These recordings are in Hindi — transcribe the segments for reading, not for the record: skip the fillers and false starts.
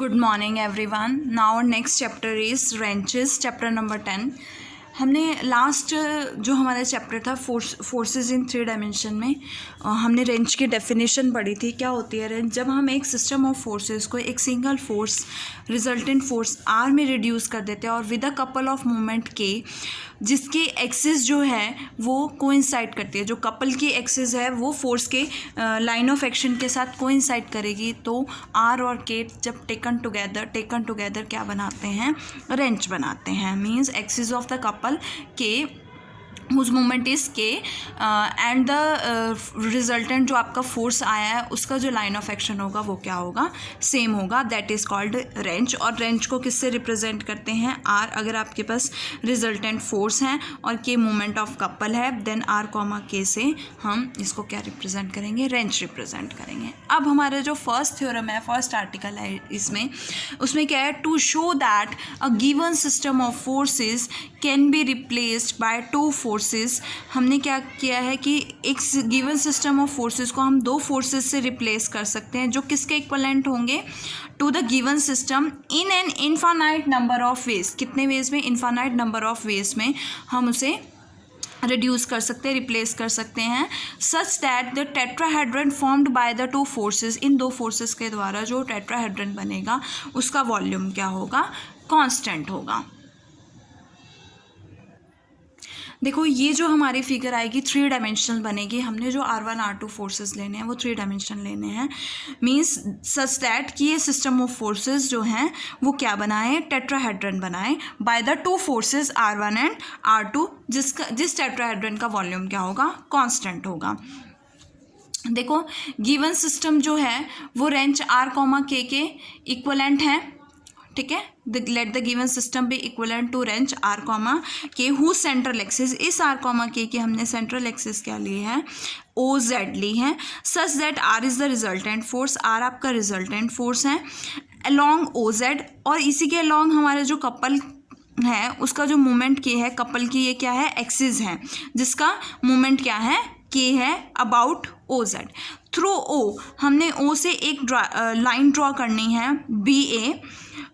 Good morning everyone. Now our next chapter is wrenches, chapter number 10. हमने लास्ट जो हमारा चैप्टर था फोर्सेस इन 3 डायमेंशन में हमने रेंच की डेफिनेशन पढ़ी थी. क्या होती है रेंच? जब हम एक सिस्टम ऑफ फोर्सेस को एक single force resultant force R में रिड्यूस कर देते हैं और with a couple of moment के जिसकी एक्सिस जो है वो कोइंसाइड करती है. जो कपल की एक्सिस है वो फोर्स के लाइन ऑफ एक्शन के साथ कोइंसाइड करेगी. तो आर और के जब टेकन टुगेदर क्या बनाते हैं? रेंच बनाते हैं. Means axis of the couple के उस मोमेंट इज के एंड द रिजल्टेंट जो आपका फोर्स आया है उसका जो लाइन ऑफ एक्शन होगा वो क्या होगा? सेम होगा. That is called wrench. और रेंच को किससे रिप्रेजेंट करते हैं? आर. अगर आपके पास रिजल्टेंट फोर्स है और के मोमेंट ऑफ कपल है देन आर कॉमा के से हम इसको क्या रिप्रेजेंट करेंगे? रेंच रिप्रेजेंट करेंगे. अब हमारा जो फर्स्ट थ्योरम है, फर्स्ट आर्टिकल है इसमें, उसमें क्या है? To show that a given system of forces can be replaced by 2 forces. हमने क्या किया है कि एक गिवन सिस्टम ऑफ फोर्सेस को हम 2 फोर्सेस से रिप्लेस कर सकते हैं जो किसके इक्वलेंट होंगे? To the given system in an infinite number of ways. कितने वेज में? इनफाइनाइट नंबर ऑफ वेज में हम उसे रिड्यूस कर सकते हैं, रिप्लेस कर सकते हैं. Such that the tetrahedron formed by the 2 forces, in 2 forces के द्वारा जो टेट्राहेड्रन बनेगा उसका वॉल्यूम क्या होगा? कांस्टेंट होगा. देखो ये जो हमारी फिगर आएगी 3 डायमेंशनल बनेगी. हमने जो R1 R2 फोर्सेस लेने हैं वो 3 डायमेंशन लेने हैं. मींस सच दैट कि ये सिस्टम ऑफ फोर्सेस जो हैं वो क्या बनाए? टेट्राहेड्रन बनाए by the 2 forces R1 and R2. जिस टेट्राहेड्रन का वॉल्यूम क्या होगा? कांस्टेंट होगा. देखो गिवन सिस्टम जो है वो wrench R comma K equivalent है. ठीक है. Let the given system be equivalent to wrench R comma K who central axis. इस आर कॉमा के हमने सेंट्रल एक्सिस क्या लिए हैं? ओ जेड ली है. Such that R is the resultant force. R आपका रिजल्टेंट फोर्स है अलॉन्ग ओ जेड. और इसी के अलॉन्ग हमारे जो कपल है उसका जो मोमेंट के है कपल की, ये क्या है? एक्सिस है जिसका मोमेंट क्या है? के है about O Z. Through O हमने ओ से एक लाइन ड्रॉ करनी है B A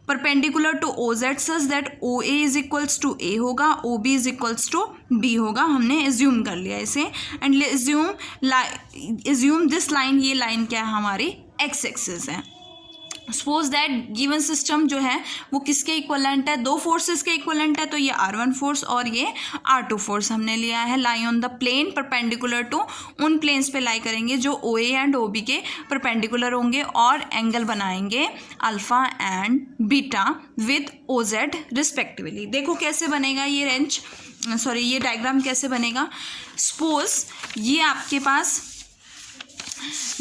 perpendicular to O Z such that O A is equals to A होगा, O B is equals to B होगा. हमने एज्यूम कर लिया इसे एंड एज्यूम दिस लाइन. ये लाइन क्या है? हमारी एक्स एक्सिस है. सपोज दैट गिवन सिस्टम जो है वो किसके इक्वलेंट है? 2 फोर्सेस के इक्वलेंट है. तो ये R1 फोर्स और ये R2 फोर्स हमने लिया है. Lie on the plane perpendicular to, उन प्लेन्स पे लाई करेंगे जो OA एंड OB के परपेंडिकुलर होंगे और एंगल बनाएंगे alpha and beta with OZ respectively. देखो कैसे बनेगा ये रेंच, सॉरी ये डायग्राम कैसे बनेगा. सपोज ये आपके पास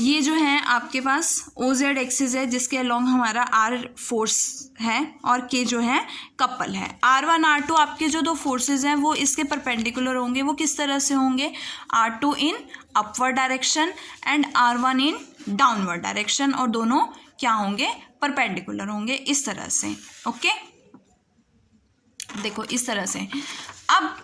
ये जो है आपके पास ओ जेड एक्सिस है जिसके अलॉन्ग हमारा आर फोर्स है और के जो है कपल है. R1 R2 आपके जो 2 फोर्सेस हैं वो इसके परपेंडिकुलर होंगे. वो किस तरह से होंगे? R2 in upward direction and R1 in downward direction. और दोनों क्या होंगे? परपेंडिकुलर होंगे इस तरह से. ओके देखो इस तरह से. अब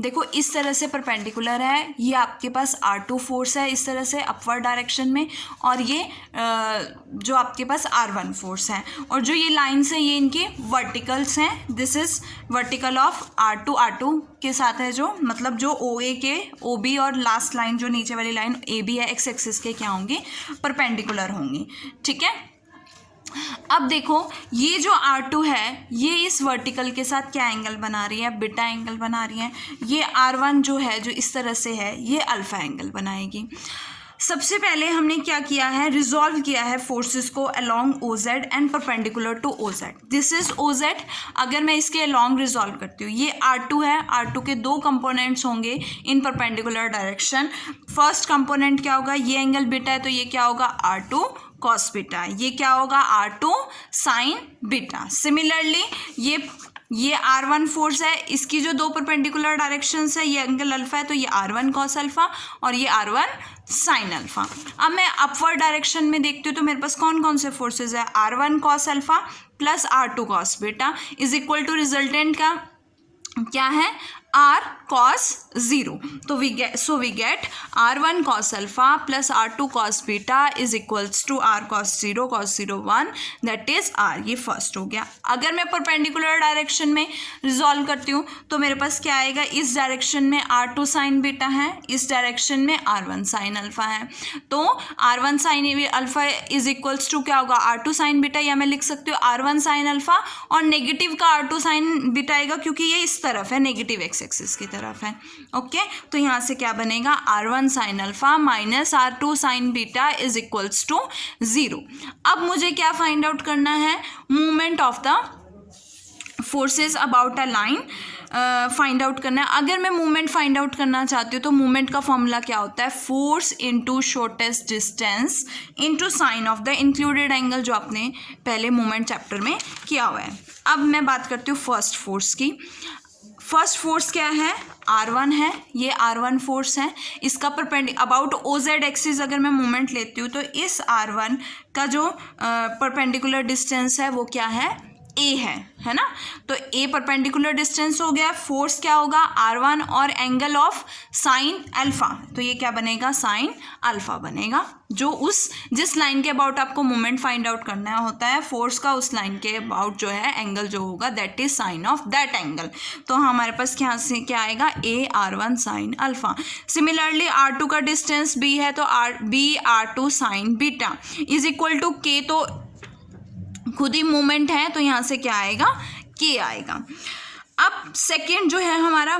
देखो इस तरह से परपेंडिकुलर है. ये आपके पास R2 फोर्स है इस तरह से अपवर्ड डायरेक्शन में और ये जो आपके पास R1 फोर्स है. और जो ये लाइन्स हैं ये इनकी वर्टिकल्स हैं. This is vertical of R2 के साथ है जो मतलब जो OA के OB और लास्ट लाइन जो नीचे वाली लाइन AB है एक्स एक्सिस के क्या होंगी? परपेंडिकुलर होंगी. ठीक है. अब देखो ये जो R2 है ये इस वर्टिकल के साथ क्या एंगल बना रही है? बीटा एंगल बना रही है. ये R1 जो है जो इस तरह से है ये अल्फा एंगल बनाएगी. सबसे पहले हमने क्या किया है? रिजॉल्व किया है फोर्सेस को along O Z and perpendicular to O Z. This is O Z. अगर मैं इसके अलॉन्ग रिजॉल्व करती हूँ, ये R2 है. R2 के 2 कंपोनेंट्स होंगे इन परपेंडिकुलर डायरेक्शन. फर्स्ट कंपोनेंट क्या होगा? ये एंगल बीटा है तो ये क्या होगा? R2 cos beta. ये क्या होगा? R2 sine beta. सिमिलरली ये R1 फोर्स है, इसकी जो 2 परपेंडिकुलर डायरेक्शंस है ये एंगल अल्फा है तो ये R1 कॉस अल्फा और ये R1 साइन अल्फा. अब मैं अपवर्ड डायरेक्शन में देखती हूँ तो मेरे पास कौन कौन से फोर्सेस है? R1 cos alpha plus R2 cos beta is equal to resultant का क्या है? R cos 0. So we get R1 cos alpha plus R2 cos beta is equals to R cos 0 cos 0 1, that is R. ये फर्स्ट हो गया. अगर मैं परपेंडिकुलर डायरेक्शन में रिजॉल्व करती हूँ तो मेरे पास क्या आएगा, इस डायरेक्शन में R2 साइन बीटा है, इस डायरेक्शन में R1 साइन अल्फा है. तो R1 sine alpha is equals to क्या होगा, R2 साइन बीटा, या मैं लिख सकती हूँ R1 साइन अल्फा और नेगेटिव का R2 साइन बीटा आएगा क्योंकि ये इस तरफ है, नेगेटिव एक्स एक्सिस की तरफ है. ओके, तो यहाँ से क्या बनेगा, R1 sine alpha minus R2 sine beta is equals to 0. अब मुझे क्या फाइंड आउट करना है, movement of the forces about a line find out करना है. अगर मैं मूवमेंट फाइंड आउट करना चाहती हूँ तो मूवमेंट का फॉर्मूला क्या होता है, force into shortest distance into sine of the included angle, जो आपने पहले मूवमेंट चैप्टर में किया हुआ है. अब मैं बात करती हूँ फर्स्ट फोर्स की. फर्स्ट फोर्स क्या है, R1 है, ये R1 फोर्स है. इसका अबाउट OZ एक्सिस अगर मैं मूवमेंट लेती हूँ तो इस R1 का जो परपेंडिकुलर डिस्टेंस है वो क्या है, A है ना. तो A परपेंडिकुलर डिस्टेंस हो गया. फोर्स क्या होगा, R1 और एंगल ऑफ साइन अल्फा, तो ये क्या बनेगा, साइन अल्फा बनेगा. जो जिस लाइन के अबाउट आपको मोमेंट फाइंड आउट करना होता है फोर्स का, उस लाइन के अबाउट जो है एंगल जो होगा that is sine of that angle. तो हमारे पास क्या आएगा, A R1 sine alpha. Similarly R2 का डिस्टेंस B है तो B R2 sine beta is equal to K. तो खुद ही मूवमेंट है तो यहाँ से क्या आएगा, K आएगा. अब सेकेंड जो है हमारा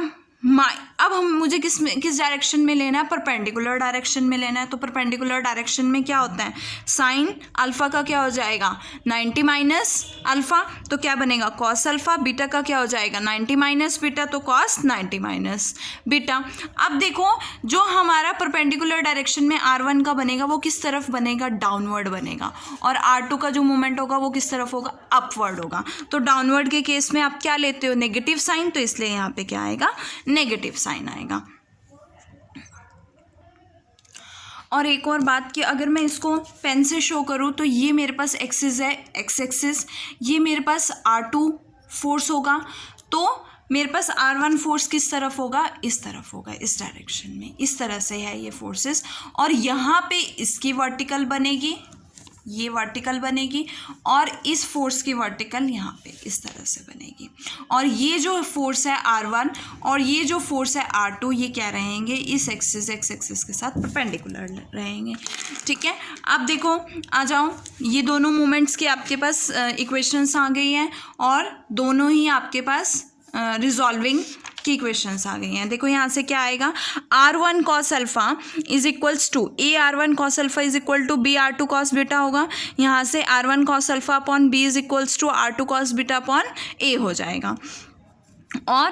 अब मुझे किस डायरेक्शन में लेना है, परपेंडिकुलर डायरेक्शन में लेना है. तो परपेंडिकुलर डायरेक्शन में क्या होता है, साइन अल्फा का क्या हो जाएगा, 90 माइनस अल्फा, तो क्या बनेगा कॉस अल्फा. बीटा का क्या हो जाएगा, 90 माइनस बीटा, तो कॉस 90 माइनस बीटा. अब देखो जो हमारा परपेंडिकुलर डायरेक्शन में R1 का बनेगा वो किस तरफ बनेगा, डाउनवर्ड बनेगा. और R2 का जो मूवमेंट होगा वो किस तरफ होगा, अपवर्ड होगा. तो डाउनवर्ड के केस में आप क्या लेते हो, नेगेटिव साइन, तो इसलिए यहाँ पे क्या आएगा, नेगेटिव साइन आएगा. और एक और बात कि अगर मैं इसको पेन से शो करूँ तो ये मेरे पास एक्सिस है, एक्स एक्सिस, ये मेरे पास R2 फोर्स होगा, तो मेरे पास R1 फोर्स किस तरफ होगा, इस तरफ होगा, इस डायरेक्शन में, इस तरह से है ये फोर्सेस. और यहाँ पे इसकी वर्टिकल बनेगी, ये वर्टिकल बनेगी, और इस फोर्स की वर्टिकल यहाँ पे इस तरह से बनेगी. और ये जो फोर्स है R1 और ये जो फोर्स है R2, ये क्या रहेंगे, इस एक्सिस एक्स एक्सिस के साथ परपेंडिकुलर रहेंगे. ठीक है, अब देखो आ जाओ, ये दोनों मोमेंट्स के आपके पास इक्वेशंस आ गई हैं और दोनों ही आपके पास रिजॉल्विंग की इक्वेशंस आ गई हैं. देखो यहाँ से क्या आएगा, R1 cos alpha is equals to A R1 cos alpha is equal to B R2 cos beta होगा. यहाँ से R1 cos alpha upon B is equals to R2 cos beta upon A हो जाएगा. और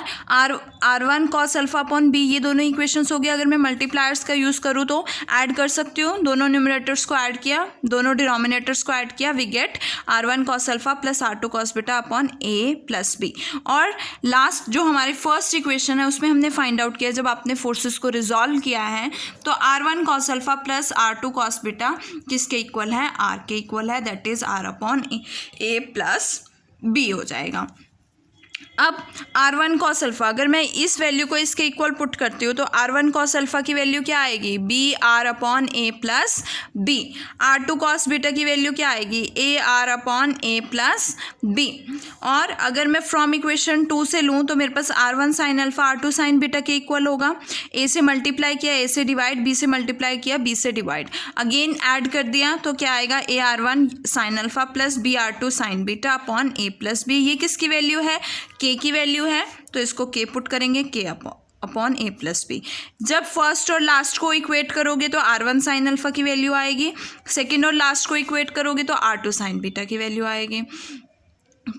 R1 cos alpha upon B, ये दोनों इक्वेशंस हो गए. अगर मैं मल्टीप्लायर्स का यूज़ करूँ तो ऐड कर सकती हूँ, दोनों न्यूमरेटर्स को ऐड किया, दोनों डिनोमिनेटर्स को ऐड किया, we get R1 cos alpha plus R2 cos beta upon A plus B. और लास्ट जो हमारी फर्स्ट इक्वेशन है उसमें हमने फाइंड आउट किया, जब आपने फोर्सेस को रिजॉल्व किया है तो R1 cos alpha plus R2 cos beta किसके इक्वल है, R के इक्वल है, that is R upon A plus B हो जाएगा. अब R1 कॉस अल्फा, अगर मैं इस वैल्यू को इसके इक्वल पुट करती हूँ तो R1 कॉस अल्फा की वैल्यू क्या आएगी, B R upon A plus B. R2 cos beta की वैल्यू क्या आएगी, A R upon A plus B. और अगर मैं फ्रॉम इक्वेशन 2 से लूँ तो मेरे पास R1 sine alpha R2 sine beta के इक्वल होगा. A से मल्टीप्लाई किया A से डिवाइड, B से मल्टीप्लाई किया B से डिवाइड, अगेन ऐड कर दिया तो क्या आएगा, A R1 sine alpha plus B R2 sine beta upon A plus B. ये किसकी वैल्यू है, K की वैल्यू है, तो इसको K पुट करेंगे, K upon A plus B. जब फर्स्ट और लास्ट को इक्वेट करोगे तो R1 साइन अल्फा की वैल्यू आएगी, सेकेंड और लास्ट को इक्वेट करोगे तो R2 साइन बीटा की वैल्यू आएगी.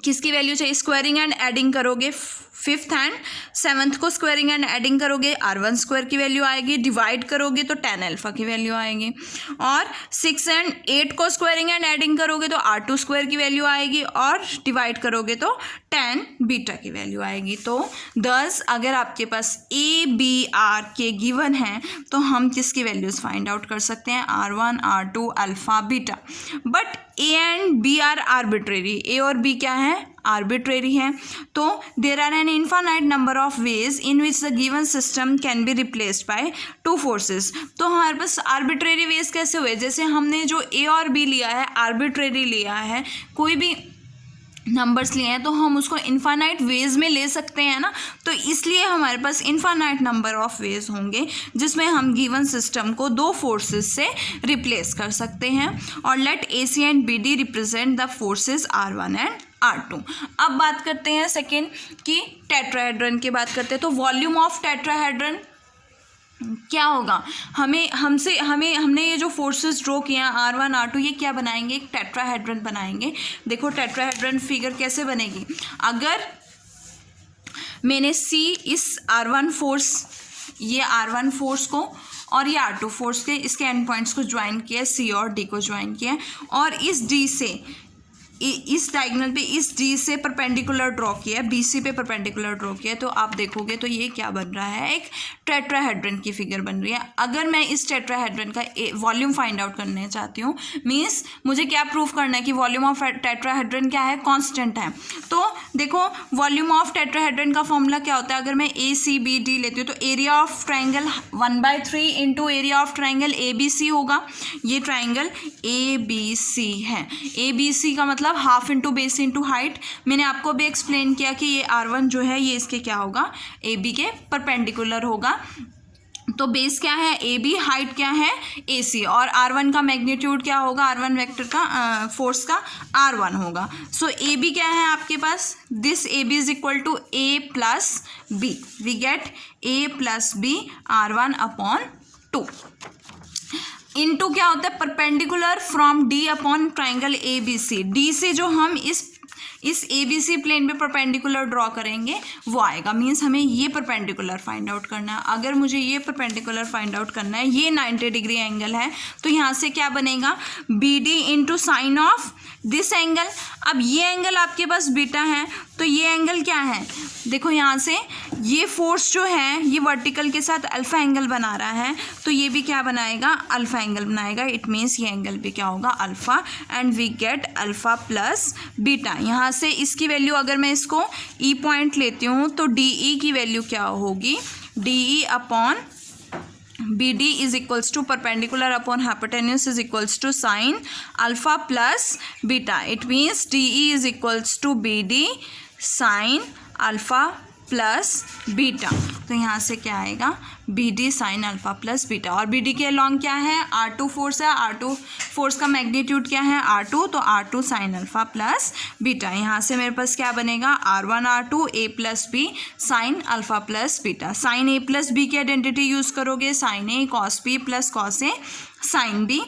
किसकी वैल्यू चाहिए, स्क्वायरिंग एंड एडिंग करोगे, फिफ्थ एंड सेवन्थ को स्क्वायरिंग एंड एडिंग करोगे, R1 स्क्वायर की वैल्यू आएगी, डिवाइड करोगे तो tan अल्फा की वैल्यू आएगी. और 6 एंड 8 को स्क्वायरिंग एंड एडिंग करोगे तो R2 स्क्वायर की वैल्यू आएगी, और डिवाइड करोगे तो tan बीटा की वैल्यू आएगी. तो 10 अगर आपके पास A B R के गिवन हैं तो हम किसकी वैल्यूज़ फाइंड आउट कर सकते हैं, R1 R2 alpha beta. But A and B are arbitrary, A और B क्या है, आर्बिट्रेरी है। तो there are an infinite number of ways in which the given system can be replaced by two forces. तो हमारे पास आर्बिट्रेरी वेज कैसे हुए, जैसे हमने जो ए और बी लिया है, आर्बिट्रेरी लिया है, कोई भी नंबर्स लिए हैं तो हम उसको इन्फानाइट वेज में ले सकते हैं ना, तो इसलिए हमारे पास इन्फानाइट नंबर ऑफ वेज होंगे जिसमें हम गिवन सिस्टम को दो फोर्सेस से रिप्लेस कर सकते हैं। और let A C and B D represent the forces R1 and R2। अब बात करते हैं सेकेंड की टेट्राहेड्रन की बात करते हैं। तो वॉल्यूम ऑफ टेट्राहेड्रन क्या होगा, हमने ये जो फोर्सेस ड्रॉ किए हैं R1 R2, ये क्या बनाएंगे, एक टेट्राहेड्रन बनाएंगे। देखो टेट्राहेड्रन फिगर कैसे बनेगी, अगर मैंने C इस R1 फोर्स, ये R1 फोर्स को और ये R2 फोर्स के इसके एंड पॉइंट्स को ज्वाइन किया, C और D को ज्वाइन किया, और इस D से इस डायगोनल पे इस डी से परपेंडिकुलर ड्रॉ किया है, BC पे परपेंडिकुलर ड्रॉ किया है, तो आप देखोगे तो ये क्या बन रहा है, एक टेट्राहेड्रन की फिगर बन रही है। अगर मैं इस टेट्राहेड्रन का वॉल्यूम फाइंड आउट करना चाहती हूँ, मीन्स मुझे क्या प्रूव करना है कि वॉल्यूम ऑफ टेट्राहेड्रन क्या है, कांस्टेंट है। तो देखो वॉल्यूम ऑफ टेट्राहेड्रन का फॉर्मूला क्या होता है, अगर मैं ACBD लेती हूँ तो area of triangle 1/3 into area of triangle ABC होगा। ये ट्राइंगल ABC है, ABC का मतलब half into base into height. मैंने आपको भी एक्सप्लेन किया कि ये R1 जो है ये इसके क्या होगा, AB के परपेंडिकुलर होगा। तो बेस क्या है AB, हाइट क्या है AC, और R1 का मैग्नीट्यूड क्या होगा, R1 वेक्टर का फोर्स का R1 होगा। सो AB क्या है आपके पास, this AB is equal to A plus B, we get A plus B R1/2 into क्या होता है, perpendicular from D upon triangle ABC। D से जो हम इस ABC प्लेन पे परपेंडिकुलर ड्रॉ करेंगे वो आएगा, मीन्स हमें ये परपेंडिकुलर फाइंड आउट करना है। अगर मुझे ये परपेंडिकुलर फाइंड आउट करना है, ये 90 डिग्री एंगल है, तो यहाँ से क्या बनेगा, BD into sine of this angle. अब ये एंगल आपके पास बीटा है, तो ये एंगल क्या है, देखो यहाँ से ये फोर्स जो है ये वर्टिकल के साथ अल्फा एंगल बना रहा है, तो ये भी क्या बनाएगा, अल्फा एंगल बनाएगा। इट मीन्स ये एंगल भी क्या होगा, alpha, and we get alpha plus beta. यहाँ से इसकी वैल्यू अगर मैं इसको E पॉइंट लेती हूँ तो DE की वैल्यू क्या होगी, DE upon BD is equals to perpendicular upon hypotenuse is equals to sine alpha plus beta. It means DE is equals to BD sine alpha plus beta. तो यहाँ से क्या आएगा, BD sine alpha plus beta. और BD के अलॉन्ग क्या है, R2 फोर्स है, R2 फोर्स का मैग्नीट्यूड क्या है, R2, तो R2 sign alpha plus beta. यहाँ से मेरे पास क्या बनेगा, R1 R2 A plus B sine alpha plus beta. Sine A plus B की आइडेंटिटी यूज़ करोगे, sine A cos B plus cos A sine B।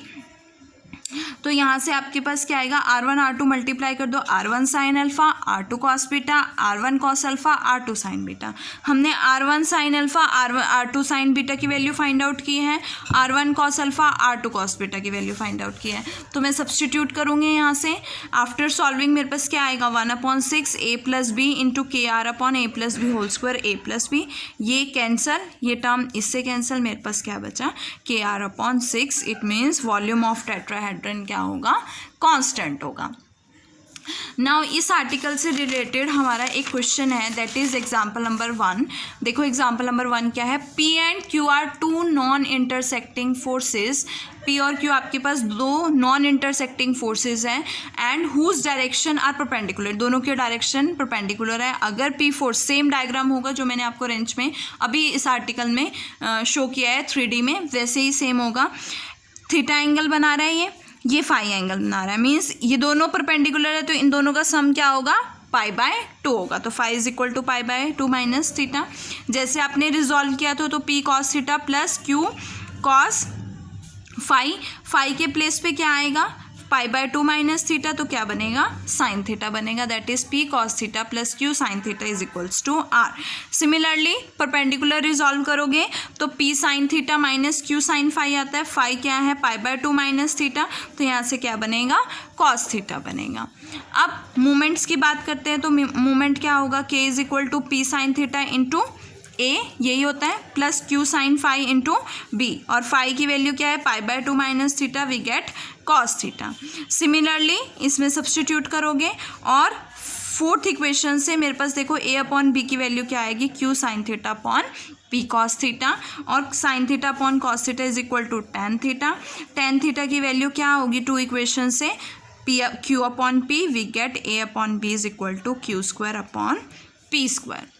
तो यहाँ से आपके पास क्या आएगा, R1 R2 मल्टीप्लाई कर दो, R1 sine alpha, R2 cos beta, R1 cos alpha, R2 sine beta. हमने R1 sine alpha, R2 sine beta की वैल्यू फाइंड आउट की है, R1 cos alpha, R2 cos beta की वैल्यू फाइंड आउट की है। तो मैं सब्सटीट्यूट करूँगी यहाँ से, आफ्टर सॉल्विंग मेरे पास क्या आएगा, 1/6 A plus B into KR upon A plus B whole square A plus B। ये कैंसल, ये टर्म इससे कैंसल, मेरे पास क्या बचा, KR/6। It means volume of tetrahedron क्या होगा, कांस्टेंट होगा। नाउ इस आर्टिकल से रिलेटेड हमारा एक क्वेश्चन है, दैट इज एग्जाम्पल नंबर 1। देखो एग्जाम्पल नंबर 1 क्या है, P and Q are two non intersecting forces. P और Q आपके पास दो नॉन इंटरसेक्टिंग फोर्सेज हैं, and whose direction are perpendicular, दोनों के डायरेक्शन परपेंडिकुलर है। अगर P फोर्स, सेम डायग्राम होगा जो मैंने आपको रेंच में अभी इस आर्टिकल में शो किया है 3D में, वैसे ही सेम होगा। थीटा एंगल बना रहा है, ये फाई एंगल बना रहा है, मीन्स ये दोनों परपेंडिकुलर है, तो इन दोनों का सम क्या होगा, π/2 होगा। तो phi is equal to π/2 minus theta. जैसे आपने रिजॉल्व किया तो P cos theta plus Q cos phi, phi के प्लेस पे क्या आएगा, π/2 माइनस थीटा, तो क्या बनेगा, साइन थीटा बनेगा। That is P cos theta plus Q sine theta is equals to R। Similarly perpendicular resolve करोगे तो P sine theta minus Q sine phi आता है, फाई क्या है, π/2 माइनस थीटा, तो यहाँ से क्या बनेगा, कॉस थीटा बनेगा। अब मोमेंट्स की बात करते हैं, तो मोमेंट क्या होगा, K is equal to P sine theta into A, यही होता है, plus Q sine phi into B, और फाई की वैल्यू क्या है, π/2 minus theta, we get cos theta. Similarly इसमें सब्सटीट्यूट करोगे और फोर्थ इक्वेशन से मेरे पास देखो ए अपॉन बी की वैल्यू क्या आएगी, Q sine theta upon P cos theta, और sine theta upon cos theta is equal to tan theta. Ten theta की वैल्यू क्या होगी टू इक्वेशन से, P Q upon P, we get A upon B is equal to Q square upon P square.